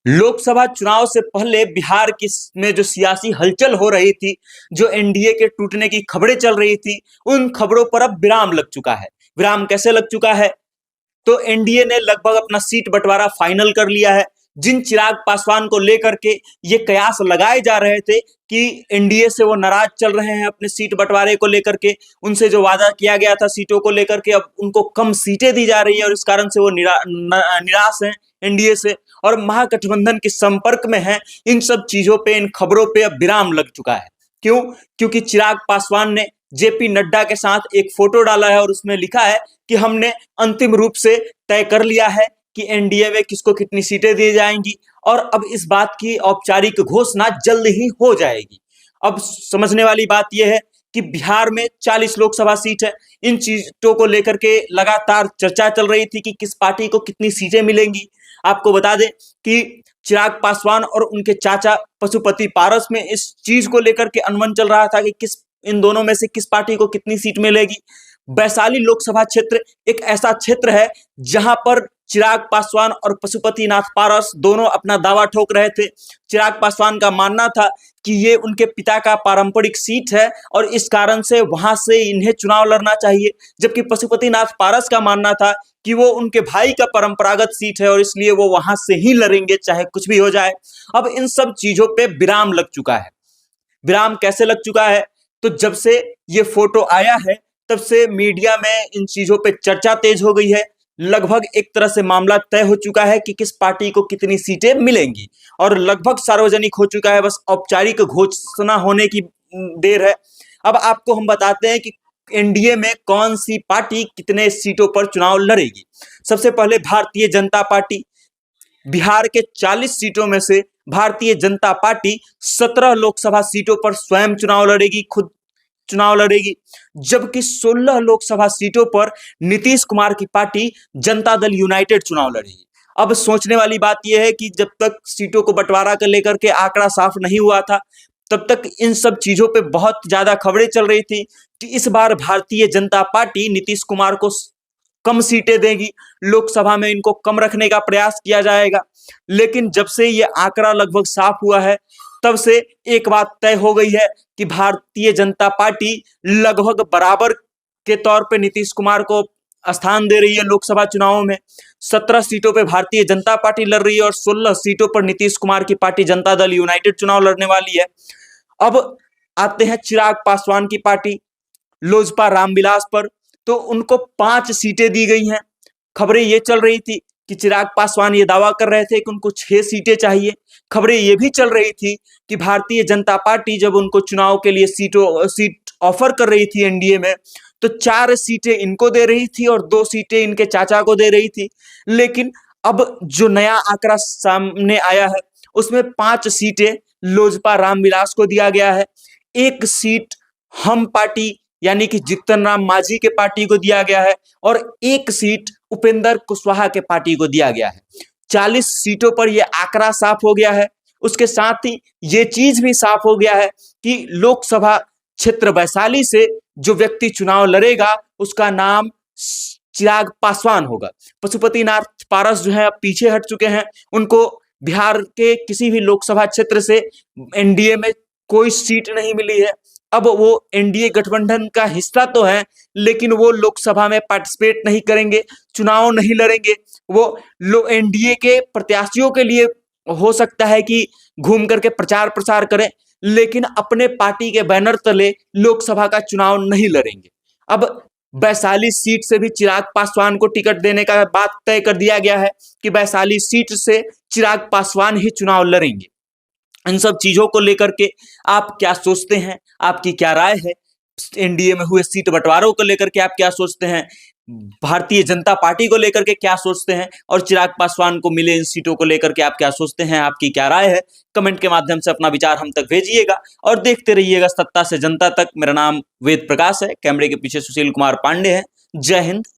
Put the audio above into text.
लोकसभा चुनाव से पहले बिहार की में जो सियासी हलचल हो रही थी, जो एनडीए के टूटने की खबरें चल रही थी, उन खबरों पर अब विराम लग चुका है। विराम कैसे लग चुका है? तो एनडीए ने लगभग अपना सीट बंटवारा फाइनल कर लिया है। जिन चिराग पासवान को लेकर के ये कयास लगाए जा रहे थे कि एनडीए से वो नाराज चल रहे हैं अपने सीट बंटवारे को लेकर के, उनसे जो वादा किया गया था सीटों को लेकर के, अब उनको कम सीटें दी जा रही है और इस कारण से वो निराश हैं एनडीए से और महागठबंधन के संपर्क में हैं। इन सब चीजों पे, इन खबरों पे अब विराम लग चुका है। क्यों? क्योंकि चिराग पासवान ने जेपी नड्डा के साथ एक फोटो डाला है और उसमें लिखा है कि हमने अंतिम रूप से तय कर लिया है कि एनडीए में किसको कितनी सीटें दी जाएंगी और अब इस बात की औपचारिक घोषणा जल्द ही हो जाएगी। अब समझने वाली बात यह है कि बिहार में 40 लोकसभा सीट है। इन चीजों को लेकर के लगातार चर्चा चल रही थी कि किस पार्टी को कितनी सीटें मिलेंगी। आपको बता दें कि चिराग पासवान और उनके चाचा पशुपति पारस में इस चीज को लेकर के अनबन चल रहा था कि किस इन दोनों में से किस पार्टी को कितनी सीट मिलेगी। वैशाली लोकसभा क्षेत्र एक ऐसा क्षेत्र है जहां पर चिराग पासवान और पशुपति नाथ पारस दोनों अपना दावा ठोक रहे थे। चिराग पासवान का मानना था कि ये उनके पिता का पारंपरिक सीट है और इस कारण से वहां से इन्हें चुनाव लड़ना चाहिए, जबकि पशुपति नाथ पारस का मानना था कि वो उनके भाई का परंपरागत सीट है और इसलिए वो वहां से ही लड़ेंगे चाहे कुछ भी हो जाए। अब इन सब चीजों पे विराम लग चुका है। विराम कैसे लग चुका है? तो जब से ये फोटो आया है तब से मीडिया में इन चीजों पे चर्चा तेज हो गई है। लगभग एक तरह से मामला तय हो चुका है कि किस पार्टी को कितनी सीटें मिलेंगी और लगभग सार्वजनिक हो चुका है। बस औपचारिक घोषणा होने की देर है। अब आपको हम बताते हैं कि एनडीए में कौन सी पार्टी कितने सीटों पर चुनाव लड़ेगी। सबसे पहले भारतीय जनता पार्टी। बिहार के 40 सीटों में से भारतीय जनता पार्टी 17 लोकसभा सीटों पर स्वयं चुनाव लड़ेगी, खुद चुनाव लड़ेगी, जबकि 16 लोकसभा सीटों पर नीतीश कुमार की पार्टी जनता दल यूनाइटेड चुनाव लड़ेगी। अब सोचने वाली बात यह है कि जब तक सीटों को बंटवारा कर लेकर के आंकड़ा साफ नहीं हुआ था, तब तक इन सब चीजों पे बहुत ज्यादा खबरें चल रही थी कि इस बार भारतीय जनता पार्टी नीतीश कुमार को कम सीटें देगी, लोकसभा में इनको कम रखने का प्रयास किया जाएगा। लेकिन जब से ये आंकड़ा लगभग साफ हुआ है तब से एक बात तय हो गई है कि भारतीय जनता पार्टी लगभग बराबर के तौर पे नीतीश कुमार को स्थान दे रही है। लोकसभा चुनावों में 17 सीटों पे भारतीय जनता पार्टी लड़ रही है और 16 सीटों पर नीतीश कुमार की पार्टी जनता दल यूनाइटेड चुनाव लड़ने वाली है। अब आते हैं चिराग पासवान की पार्टी लोजपा रामविलास पर। तो उनको 5 सीटें दी गई हैं। खबरें ये चल रही थी कि चिराग पासवान ये दावा कर रहे थे कि उनको 6 सीटें चाहिए। खबरें ये भी चल रही थी कि भारतीय जनता पार्टी जब उनको चुनाव के लिए सीट ऑफर कर रही थी एनडीए में, तो 4 सीटें इनको दे रही थी और 2 सीटें इनके चाचा को दे रही थी। लेकिन अब जो नया आंकड़ा सामने आया है उसमें 5 सीटें लोजपा रामविलास को दिया गया है, 1 सीट हम पार्टी यानी कि जीतन राम मांझी के पार्टी को दिया गया है और 1 सीट उपेंद्र कुशवाहा के पार्टी को दिया गया है। 40 सीटों पर यह आंकड़ा साफ हो गया है। उसके साथ ही ये चीज भी साफ हो गया है कि लोकसभा क्षेत्र वैशाली से जो व्यक्ति चुनाव लड़ेगा उसका नाम चिराग पासवान होगा। पशुपति नाथ पारस जो है अब पीछे हट चुके हैं। उनको बिहार के किसी भी लोकसभा क्षेत्र से एनडीए में कोई सीट नहीं मिली है। अब वो एनडीए गठबंधन का हिस्सा तो है लेकिन वो लोकसभा में पार्टिसिपेट नहीं करेंगे, चुनाव नहीं लड़ेंगे। वो एनडीए के प्रत्याशियों के लिए हो सकता है कि घूम करके प्रचार प्रसार करें, लेकिन अपने पार्टी के बैनर तले लोकसभा का चुनाव नहीं लड़ेंगे। अब वैशाली सीट से भी चिराग पासवान को टिकट देने का बात तय कर दिया गया है कि वैशाली सीट से चिराग पासवान ही चुनाव लड़ेंगे। इन सब चीजों को लेकर के आप क्या सोचते हैं? आपकी क्या राय है? एनडीए में हुए सीट बंटवारों को लेकर के आप क्या सोचते हैं? भारतीय जनता पार्टी को लेकर के क्या सोचते हैं? और चिराग पासवान को मिले इन सीटों को लेकर के आप क्या सोचते हैं? आपकी क्या राय है? कमेंट के माध्यम से अपना विचार हम तक भेजिएगा और देखते रहिएगा सत्ता से जनता तक। मेरा नाम वेद प्रकाश है, कैमरे के पीछे सुशील कुमार पांडे हैं। जय हिंद,